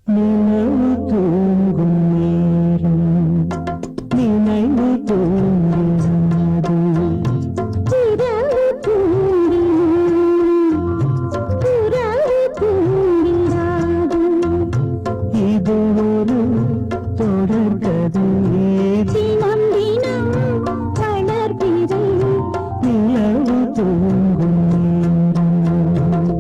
நினைவு தூங்கும் நேரம் நினைவு தூங்கிறது இரவு தூங்கி உறவு தூங்கிறாது இது ஒரு தொடர்கதை தினம் தினம் வளர்பிறை நிலவு தூங்கும் நேரம்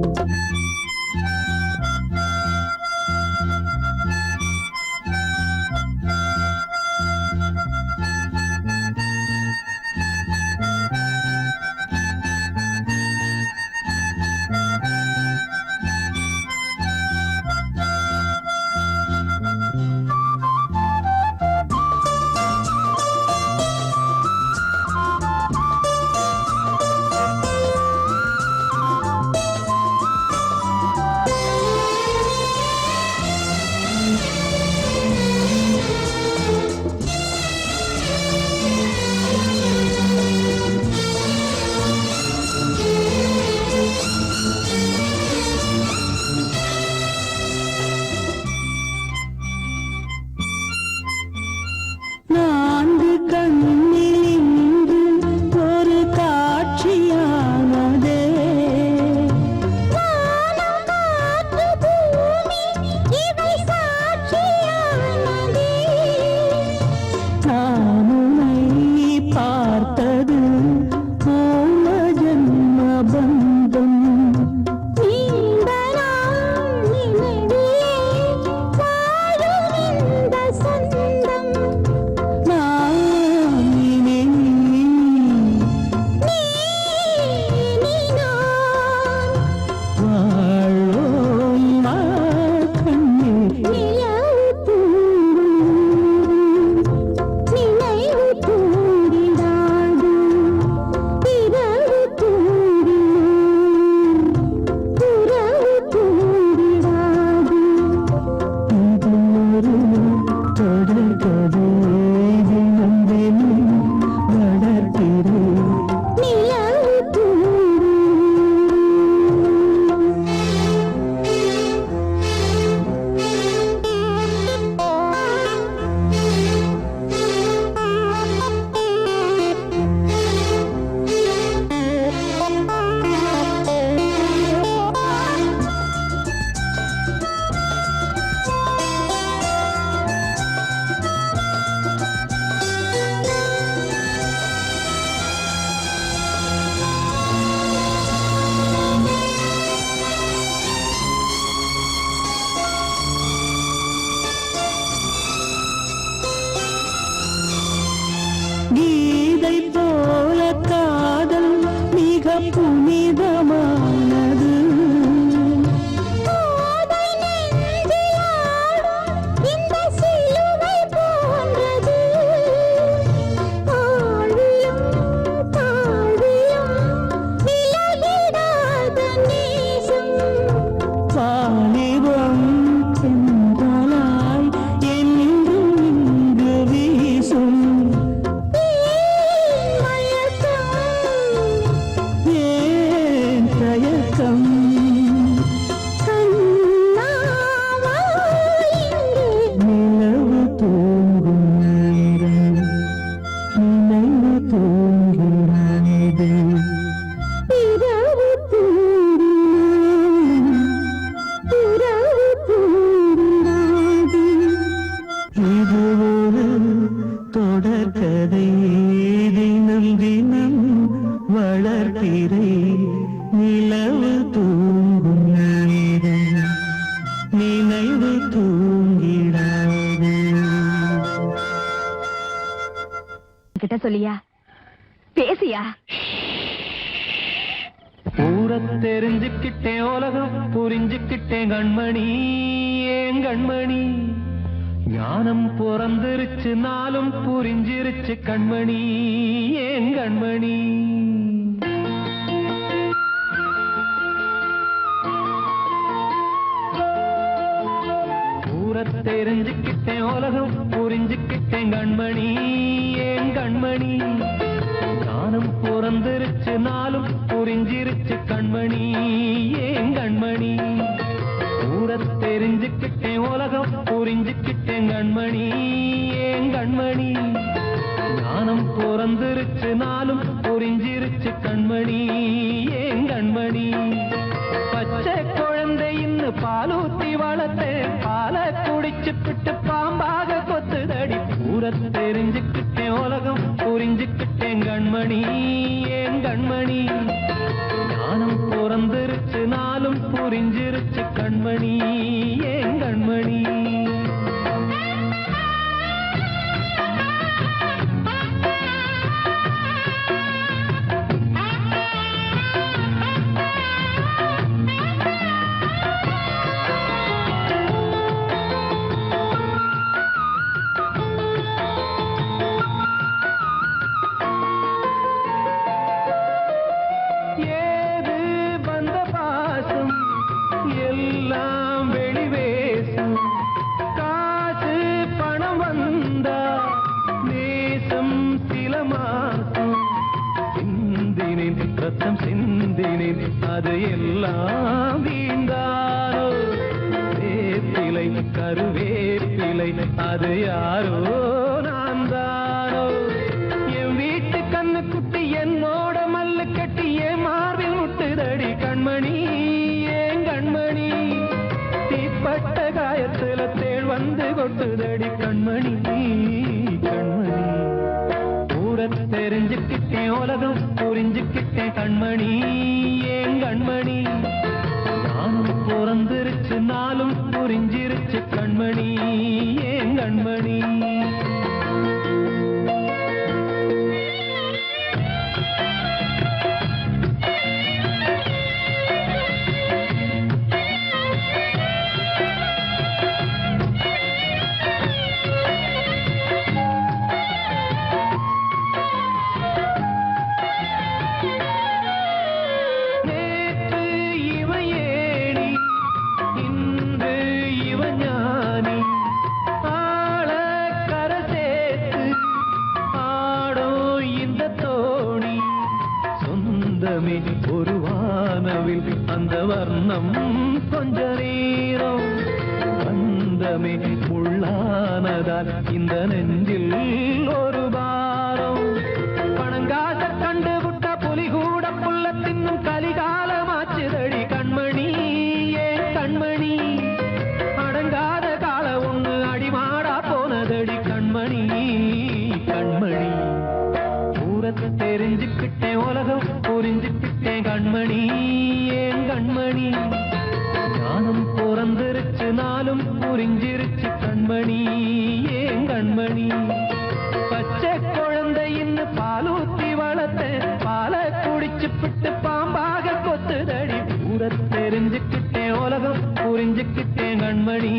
நான்கு கண்ணில் இன்று ஒரு காட்சியானதே வானம் காற்று பூமி இவை சாட்சியானதே நான் உன்னை பார்த்தது பூர்வ ஜன்ம பந்தம் நீண்ட நாள் நினைவிலே வாழும் இந்த சொந்தம் நான் இனி நீ நான் வாழ்வோம் கண்ணீர் நிலவு தூங்கும் நினைவு தூங்கிடாது இரவு தூங்கிடும் உறவு தூங்கிடாது இது ஒரு தொடர்கதை தினம் தினம் வளர்க்கிறேன் நிலவு தூங்கும் கீதை போல காதல் மிக புனிதமானது கோதை நெஞ்சில் ஆடும் இந்த சிலுவை போன்றது ஆழியும் தாழ்வியும் விலகிடாத நேசம் வாலிபம் சென்றலாய் என்றும் இங்கு வீசும் ஏன் தயக்கம் நிலவு தூங்கும் நேரம் நினைவு தூங்கிறாது இது ஒரு தொடர்கதை தினம் தினம் வளர்ப்பிறை நிலவு தூங்கும் நேரம் நினைவு தூங்கிடாது கிட்ட சொல்லியா பேசியா ஊரை தெரிஞ்சுக்கிட்டேன் உலகம் புரிஞ்சுக்கிட்டேன் கண்மணி ஏன் கண்மணி ஞானம் பிறந்திருச்சு நாளும் புரிஞ்சிருச்சு கண்மணி ஏன் கண்மணி ஊரை தெரிஞ்சுக்கிட்டேன் உலகம் புரிஞ்சுக்கிட்டேன் கண்மணி ஏன் கண்மணி ஞானம் பிறந்திருச்சு நாளும் புரிஞ்சிருச்சு கண்மணி ஏன் கண்மணி ஊரை தெரிஞ்சுக்கிட்டேன் உலகம் புரிஞ்சுக்கிட்டேன் கண்மணி ஏன் கண்மணி ஞானம் பிறந்திருச்சு நாளும் புரிஞ்சிருச்சு கண்மணி ஏன் கண்மணி பச்சை குழந்தை இன்னும் பாலூத்தி வளர்த்தேன் பாலை குடிச்சு பிட்டு பாம்பாக கொத்துதடி பூர தெரிஞ்சுக்கிட்டேன் உலகம் புரிஞ்சுக்கிட்டேன் கண்மணி ஏன் கண்மணி ஞானம் பிறந்திருச்சு நாளும் புரிஞ்சிருச்சு கண்மணி ஏன் கண்மணி அது எல்லாம் வீண்டாரோ வேப்பிலை கருவேப்பிலை அது யாரோ நான் தானோ என் வீட்டு கண்ணு குட்டி என்னோட மல்லு கட்டி என் மார்பில் முட்டுதடி கண்மணி ஏன் கண்மணி தீப்பட்ட காயத்துல தேள் வந்து கொட்டுதடி கண்மணி கண்மணி தெரிஞ்சுக்கிட்டேன் உலகம் புரிஞ்சுக்கிட்டேன் கண்மணி ஏன் கண்மணி நானும் பிறந்திருச்சு நாளும் புரிஞ்சிருச்சு கண்மணி ஏன் கண்மணி ஒரு வானவில் அந்த வர்ணம் கொஞ்ச நேரம் வந்தமே முள்ளானதால் இந்த நெஞ்சில் ஒரு பாரம் பணங்காச கண்டு விட்ட புலி கூட புல்ல தின்னும் கலிகாலமாச்சுதடி கண்மணி ஏன் கண்மணி அடங்காத கால ஒண்ணு அடிமாடா போனதடி கண்மணி கண்மணி பூரத்தை தெரிஞ்சுக்கிட்டேன் உலகம் புரிஞ்சுக்கிட்டேன் கண்மணி ஏன் கண்மணி ஞானம் பிறந்திருச்சு நாளும் புரிஞ்சிருச்சு கண்மணி ஏன் கண்மணி பச்சை குழந்தை இன்னும் பாலூத்தி வளர்த்தேன் பாலை குடிச்சு பிட்டு பாம்பாக கொத்துதடி பூர தெரிஞ்சுக்கிட்டேன் உலகம் புரிஞ்சுக்கிட்டேன் கண்மணி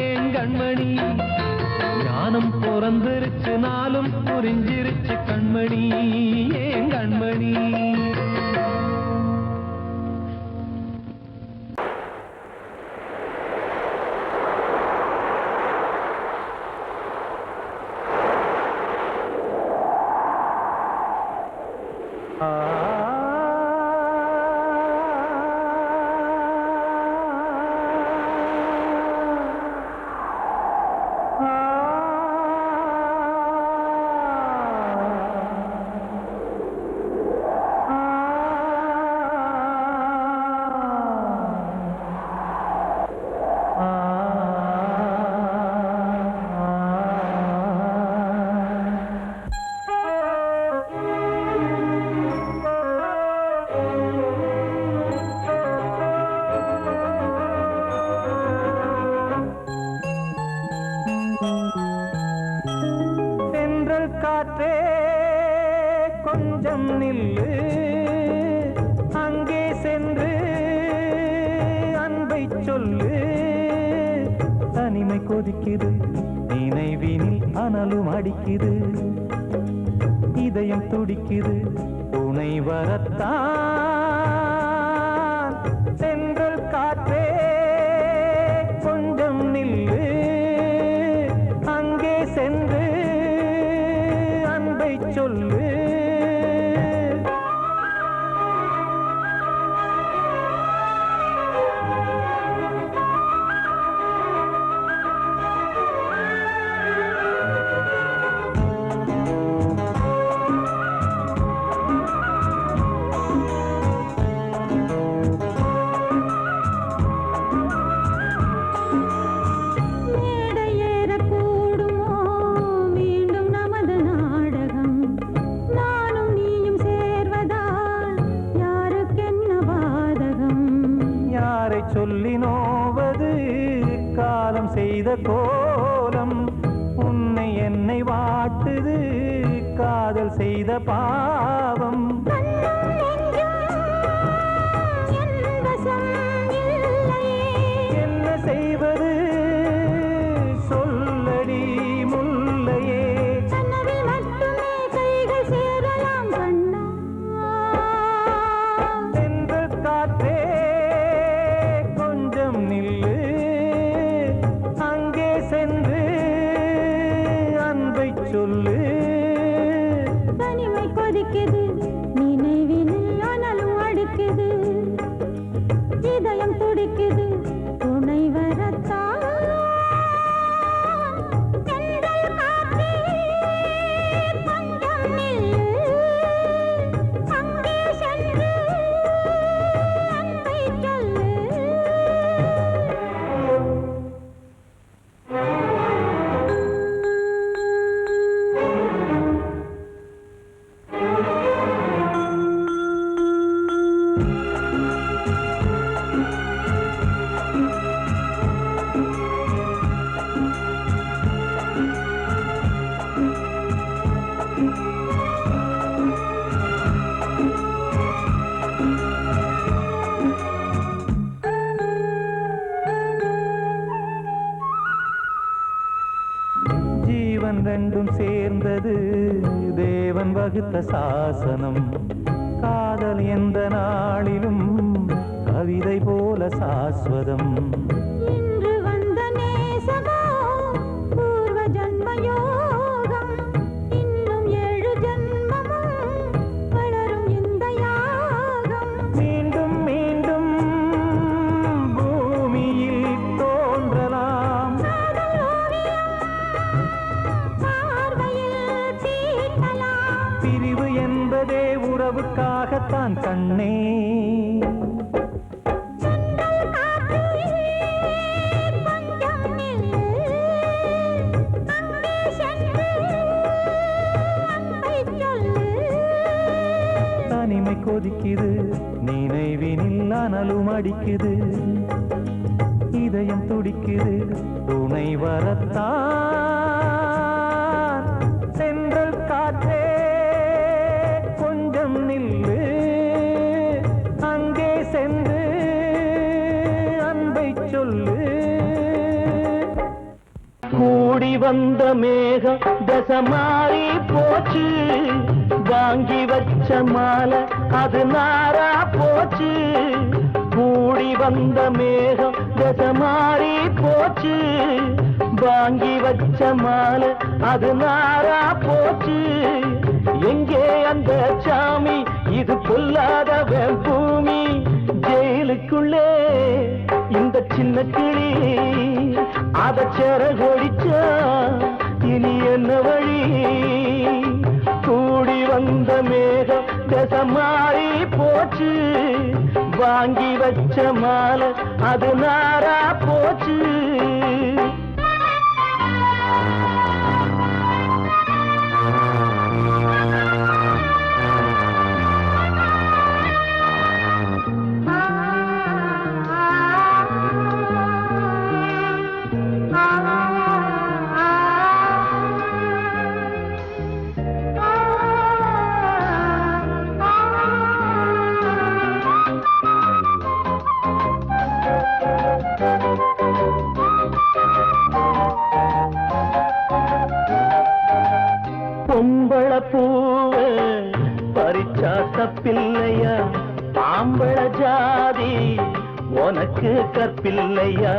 ஏன் கண்மணி ஞானம் பிறந்திருச்சு நாளும் புரிஞ்சிருச்சு கண்மணி ஏன் கண்மணி காற்றே கொஞ்சம் நில்லு அங்கே சென்று அன்பை சொல்லு தனிமை கொதிக்குது நினைவினில் அனலும் அடிக்குது இதயம் துடிக்குது துணை வரத்தான் சென்றல் காற்றே கொஞ்சம் நில்லு அங்கே சென்று அன்பை சொல்லு காலம் செய்த கோலம் உன்னை என்னை வாட்டுது காதல் செய்த பாவம் என்ன செய்வது சொல்லடி முல்லையே தென்றல் காற்றே கொஞ்சம் நில்லு அங்கே சென்று அன்பை சொல்லு தனிமை கொதிக்குது நினைவினில் அனலும் அடிக்குது இதயம் துடிக்குது துணை வரத்தான் தென்றல் காற்றே கொஞ்சம் நில்லு அங்கே சென்று அன்பை சொல்லு ஜீவன் ரெண்டும் சேர்ந்தது தேவன் வகுத்த சாசனம் காதல் எந்த நாளிலும் கவிதை போல சாஸ்வதம் இன்று வந்த நேசமோ பூர்வ ஜன்ம யோகம் இன்னும் 7 ஜன்மமும் வளரும் இந்த யாகம் மீண்டும் மீண்டும் பூமியில் தோன்றலாம் காதல் ஓவியம் பார்வையில் தீட்டலாம் பிரிவு என்பதே உறவுக்காகத்தான் கண்ணே தென்றல் காற்றே கொஞ்சம் நில்லு அங்கே சென்று அன்பை சொல்லு தனிமை கொதிக்குது நினைவினில் அனலும் அடிக்குது இதயம் துடிக்குது துணை வரத்தான் தென்றல் காற்றே கொஞ்சம் நில்லு அங்கே சென்று அன்பை சொல்லு கூடி வந்த மேகம் தசை மாறி போச்சு வாங்கி வச்ச மாலை அது நாரா போச்சு கூடி வந்த மேகம் தசை மாறி போச்சு வாங்கி வச்ச மாலை அது நாரா போச்சு எங்கே அந்த சாமி இது பொல்லாதவன் பூமி ஜெயிலுக்குள்ளே இந்த சின்ன கிளி அத செரகொடிச்சா இனி என்ன வழி கூடி வந்த மேகம் தசை மாறி போச்சு வாங்கி வச்ச மாலை அது நாரா போச்சு பொம்பள பூவ பறிச்சா தப்பில்லையா ஆம்பள ஜாதி உனக்கு கற்பில்லையா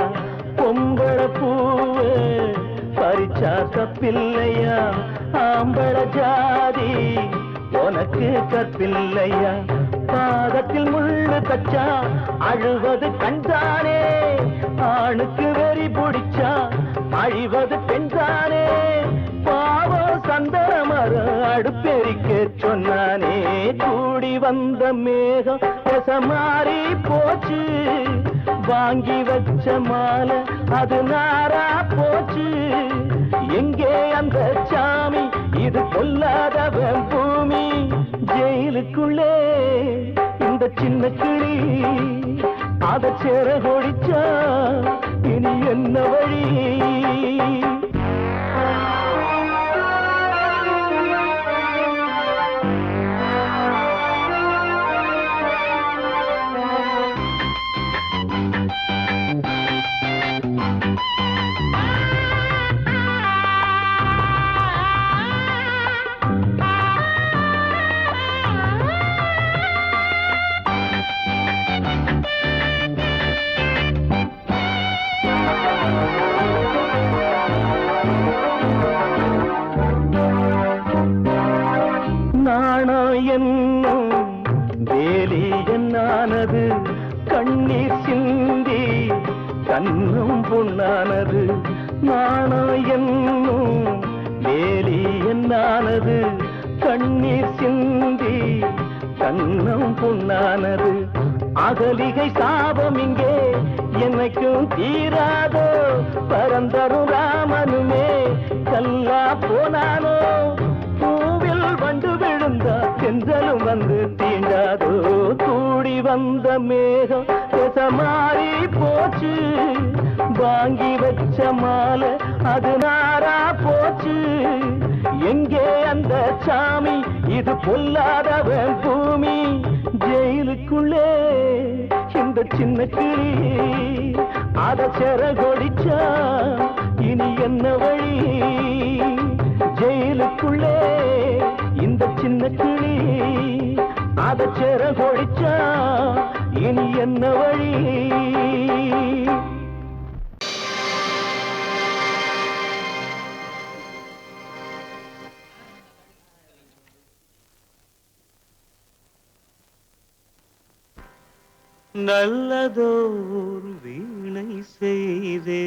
பொம்பள பூவ பறிச்சா தப்பில்லையா ஆம்பள ஜாதி உனக்கு கற்பில்லையா பாதத்தில் முள்ளு தச்சா அழுவது கண்தானே ஆணுக்கு வெறி பிடிச்சா அழிவது பெண்தானே பாவம் சந்தன மரம் அடுப்பெரிக்க சொன்னானே கூடி வந்த மேகம் தசை மாறி போச்சு வாங்கி வச்ச மாலை அது நாரா போச்சு எங்கே அந்த சாமி இது பொல்லாதவன் பூமி ஜெயிலுக்குள்ளே இந்த சின்ன கிளி அத செரகொடிச்சா இனி என்ன வழி? என்னும் வேலி என்னானது, கண்ணீர் சிந்தி கண்ணும் பொன்னானது. நாணம் என்னும் வேலி என்னானது, கண்ணீர் சிந்தி கண்ணும் பொன்னானது. அகலிகை சாபம் இங்கே என்னைக்கும் தீராதோ, பரந்தரும் ராமனுமே கல்லா போனானோ. பூவில் வண்டு விழுந்தா சென்றலும் வந்து தீண்டாதோ, கூடி வந்த மேகம் மாறி போச்சு. வாங்கி வச்ச மாலை அது நாரா போச்சு. எங்கே அந்த சாமி, இது பொல்லாதவன் பூமி. ஜெயிலுக்குள்ளே இந்த சின்ன கிளி அத செரகொடிச்சா இனி என்ன வழி? ஜெயிலுக்குள்ளே இந்த சின்ன கிளி அத செரகொடிச்சா இனி என்ன வழி? நல்லதோர் வீணை செய்தே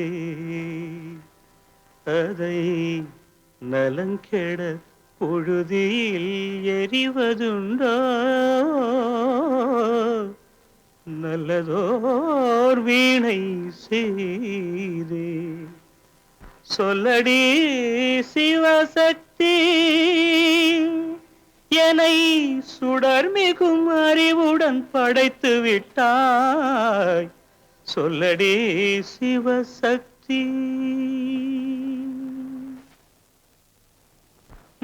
அதை நலங்கெட பொழுதில் எறிவதுண்டோ. நல்லதோர் வீணை செய்தே சொல்லடி சிவசக்தி, என்னை சுடர் மிகும் அறிவுடன் படைத்து விட்டாய். சொல்லடி சிவசக்தி.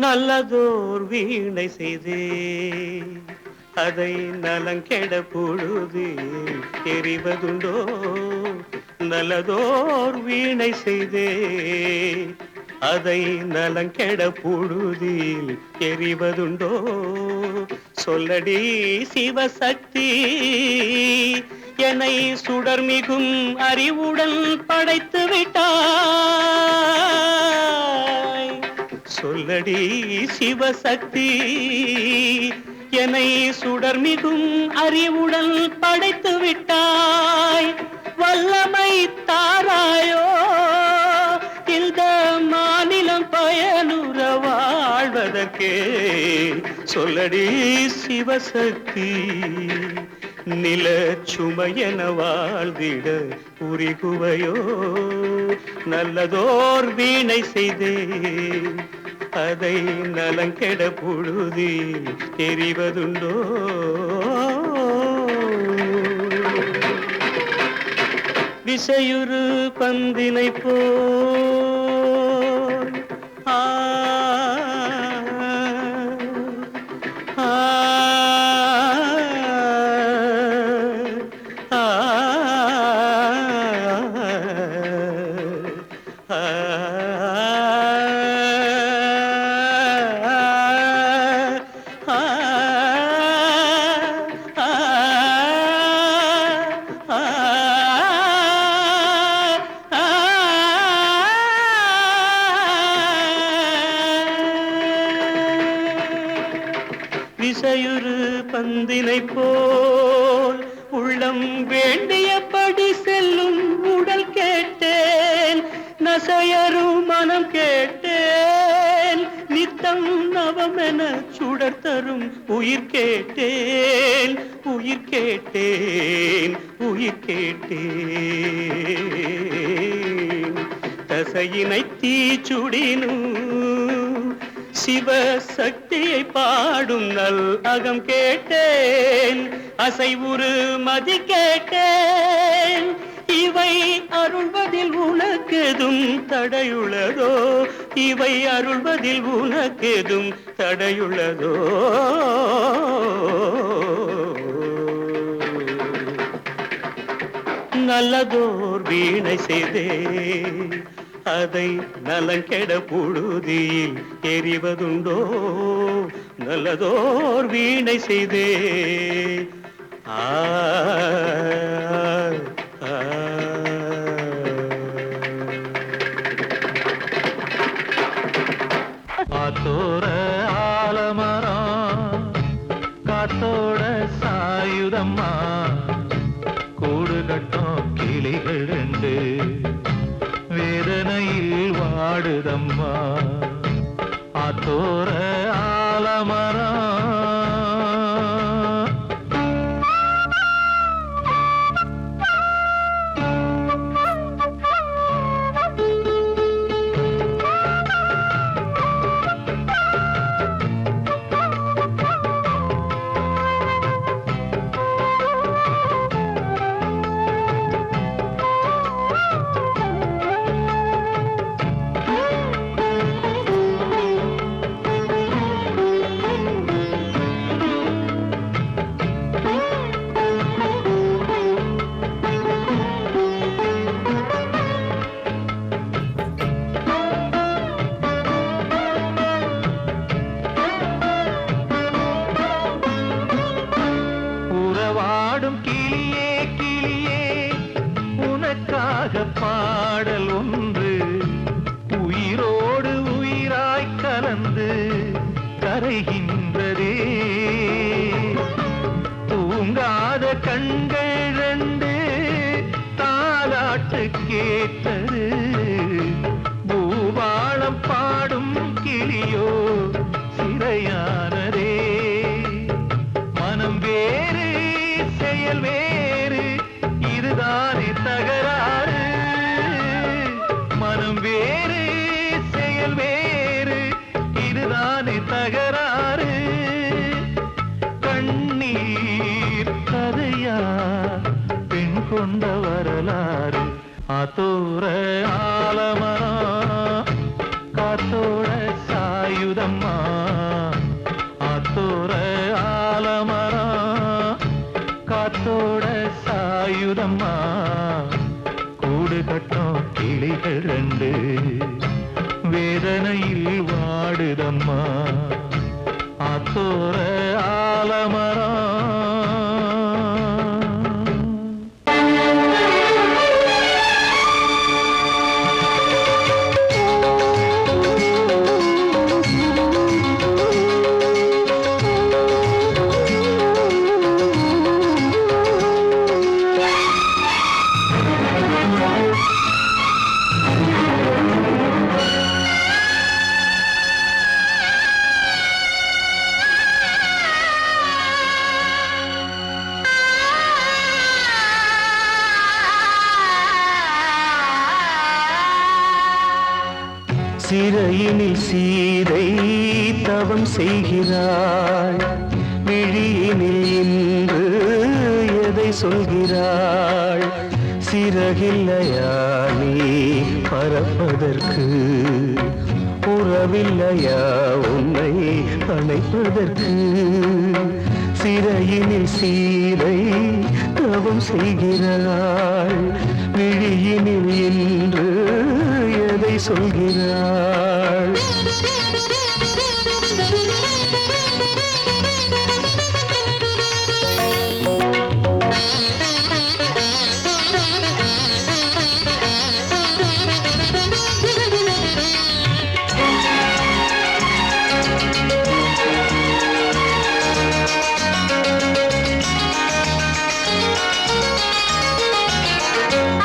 நல்லதோர் வீணை செய்தே அதை நலங்கெட பொழுது எறிவதுண்டோ. நல்லதோர் வீணை செய்தே அதை நலங்கெட பொழுதில் எறிவதுண்டோ. சொல்லடி சிவசக்தி, என்னை சுடர் மிகும் அறிவுடன் படைத்து விட்டாய். சொல்லடி சிவசக்தி, என்னை சுடர் மிகும் அறிவுடன் படைத்து விட்டாய். வல்லமை தாராயோ இந்த மாநிலம் பயனுற வாழ்வதற்கே. சொல்லடி சிவசக்தி, நில சுமையென வாழ்ந்திட புரிகுவையோ. நல்லதோர் வீணை செய்தே அதை நலங்கெட பொழுதில் தெரிவதுண்டோ. விசையுறு பந்தினை போல் ஆ விசையுறு பந்தினை போல் உள்ளம் வேண்டியபடி செல்லும் உடல் கேட்டேன். நசையரும் மனம் கேட்டேன். நித்தம் நவமென சுடர் தரும் உயிர் கேட்டேன். உயிர் கேட்டேன், உயிர் கேட்டேன். தசையினை தீச்சுடினும் சிவசக்தியை பாடும் நல் அகம் கேட்டேன். அசைவுறு மதி கேட்டேன். இவை இவை அருள்வதில் உனக்கெதும் தடையுள்ளதோ? இவை அருள்வதில் உனக்கெதும் தடையுள்ளதோ? நல்லதோர் வீணை செய்தே அதை நலங்கெட புழுதியில் எறிவதுண்டோ? நல்லதோர் வீணை செய்தே ஆ ஆ. ஆத்தோர ஆலமரம் காத்தோட சாயுதம்மா கூடு கட்டும் கிளிகள் ரெண்டு வேதனையில் வாடுதம்மா. ஆத்தோர ஆலமரம் கிளியே கிளியே உனக்காக பாடல் ஒன்று உயிரோடு உயிராய் கலந்து கரைகின்றதே. தூங்காத கண்கள் ரெண்டு தாலாட்டு கேட்டது. பூபாளம் பாடும் கிளியோ சிறையானதே. மனம் வேறு செயல் வேறு இதுதானே தகராறு. மனம் வேறு செயல் வேறு இதுதானே தகராறு. கண்ணீர் கதையா பெண் கொண்ட வரலாறு. ஆத்தோர ஆலமரம் காத்தோட சாயுதம்மா. ஆத்தோர ஆலமரம் காத்தோட சாயுதம்மா கூடு கட்டும் கிளிகள் ரெண்டு வேதனையில் வாடுதம்மா. ஆத்தோர ஆலமரம் சிறையினில் சீதை தவம் செய்கிறாள். விழியினில் இன்று எதை சொல்கிறாள்? சிறகில்லையா நீ பறப்பதற்கு? உறவில்லையா உன்னை அணைப்பதற்கு? சிறையினில் சீதை தவம் செய்கிறாள். விழியினில் இன்று எதை சொல்கிறாள்? ஆ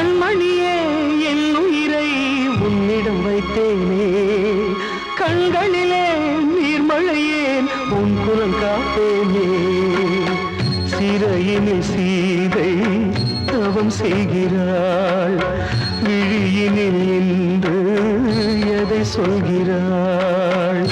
கண்மணியே என் உயிரை உன்னிடம் வைத்தேனே கண்களிலே நீர்மழையேன் உன் குரல் காப்பேனே சிறையினில் சீதை தவம் செய்கிறாள் விழியினில் என்று எதை சொல்கிறாள்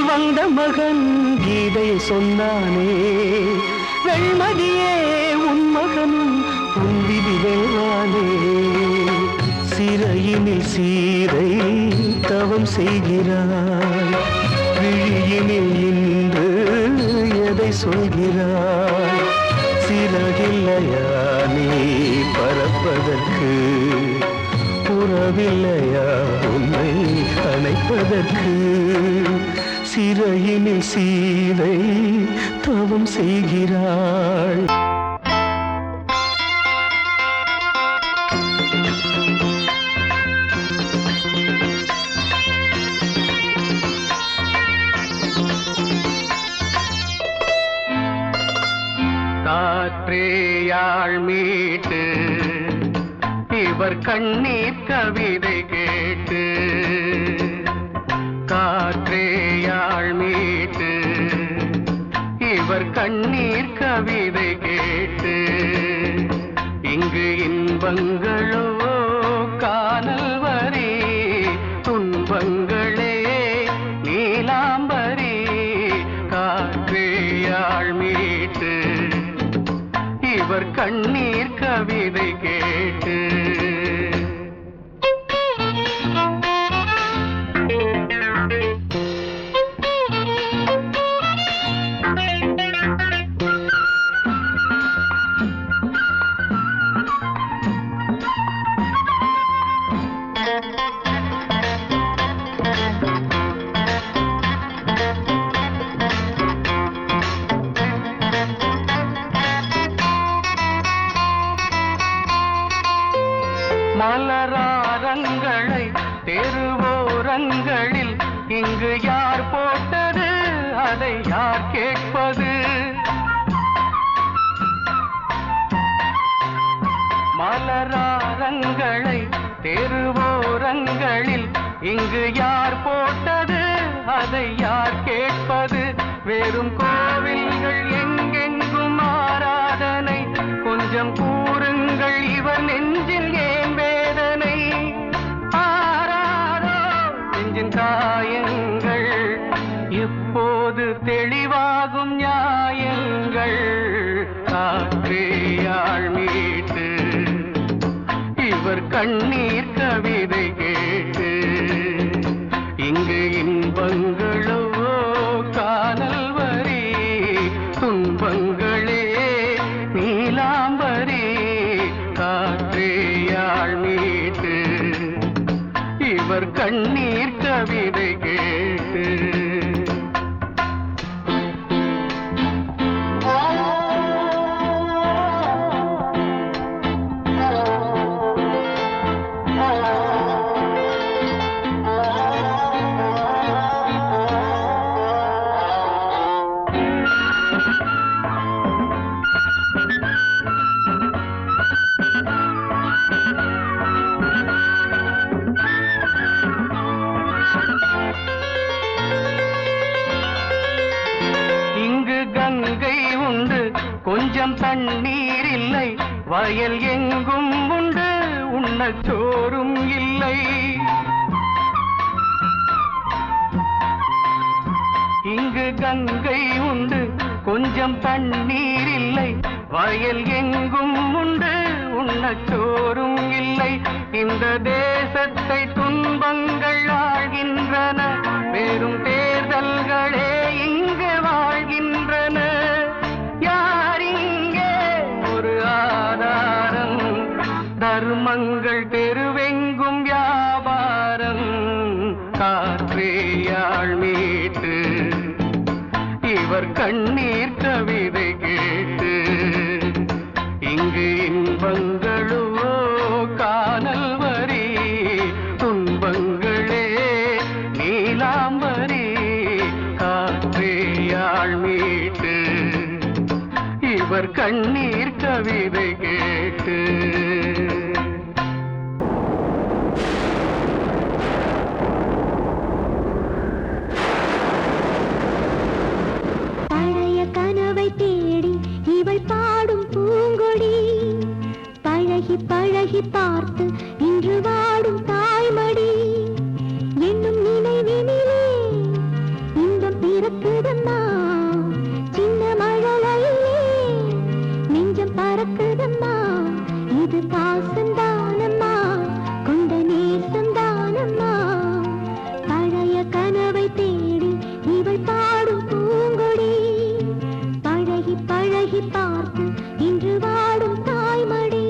வந்த மகன் கீதை சொன்னானே வெண்மதியே உன் மகனும் உன் விதி வேளானே சிறையினில் சீரை தவம் செய்கிறாய் விழியினில் இன்று எதை சொல்கிறாய் சிறகில்லையா நீ பறப்பதற்கு உறவில்லையா உன்னை அணைப்பதற்கு சிறையினில் சீதை தவம் செய்கிறாள் காற்றேயாள் மீட்டு இவர் கண்ணீர் கவிதை கேட்டு காற்றேயாள் மீட்டு இவர் கண்ணீர் கவிதை கேட்டு இங்கு இன்பங்களோ காணல் வரி துன்பங்களே நீலாம்பரி காற்றேயாள் மீட்டு இவர் கண்ணீர் கவிதை கேட்டு மலராரங்களை தெருவோரங்களில் இங்கு யார் போட்டது அதை யார் கேட்பது மலராரங்களை தெருவோரங்களில் இங்கு யார் போட்டது அதை யார் கேட்பது வெறும் கோவில்கள் எங்கெங்கும் ஆராதனை கொஞ்சம் கூறுங்கள் இவர் நெஞ்சில் ஏன் வேதனை ஆராரோ நெஞ்சின் காயங்கள் எப்போது தெளிவாகும் நியாயங்கள் காற்றேயாள் மீட்டு இவர் கண்ணீர் கவிதை கேட்டு இங்கு இன்பங்களோ காணல் வரி துன்பங்களே நீலாம்பரி காற்றேயாள் மீட்டு இவர் கண்ணீர் கவிதை கேட்டு கங்கை உண்டு கொஞ்சம் தண்ணீர் இல்லை வயல் எங்கும் உண்டு உண்ணச் சோறும் இல்லை இங்கு கங்கை உண்டு கொஞ்சம் தண்ணீர் இல்லை வயல் எங்கும் உண்டு உண்ணச் சோறும் இல்லை இந்த தேசத்தை துன்பங்கள் ஆழ்கின்றன வெறும் தேர்தல்களே இங்கு வாழ்கின்றன யார் இங்கே ஒரு ஆதாரம் தர்மங்கள் தெருவெங்கும் வியாபாரம் காற்றேயாழ் மீட்டு இவர் கண்ணீர் கவிதை கேட்டு இங்கு இன்பங்களோ காணல் வரி துன்பங்களே நீலாம்பரி காற்றேயாழ் மீட்டு இவர் கண்ணீர் கவிதை கேட்டு தேடி இவள் பாடும் பூங்கொடி பழகி பழகி பார்த்து இன்று வாடும் தாய்மடி என்னும் நினைவினிலே இன்பம் பிறக்குதம்மா சின்ன மழலையிலே நெஞ்சம் பறக்குதம்மா இது பாசந்தானம்மா கொண்ட நேசந்தானம்மா பழைய கனவை தேடி இவள் பாடும் பூங்கொடி பழகி பழகி பார்த்து இன்று வாடும் தாய்மடி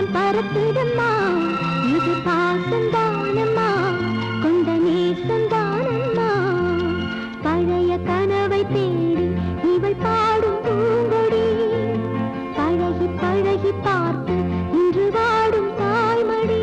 பறக்குதம்மா இது பாசந்தானம்மா கொண்ட நேசந்தானம்மா பழைய கனவை தேடி இவள் பாடும் பூங்கொடி பழகி பழகி பார்த்து இன்று வாடும் தாய்மடி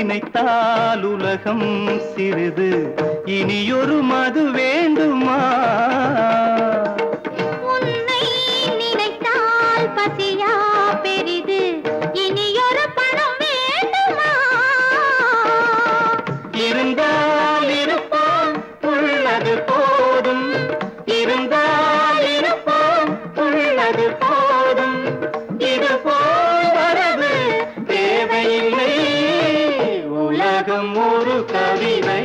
நினைத்தால் உலகம் சிறிது இனியொரு மது வேண்டுமா உன்னை நினைத்தால் பசியா பெரிது இனியொரு பணம் வேண்டுமா இருந்தால் இருப்போம் உள்ளது போதும் இருந்தால் இருப்போம் உள்ளது போதும் இது போல் வரவு தேவையில்லை உலகம் ஒரு கவிதை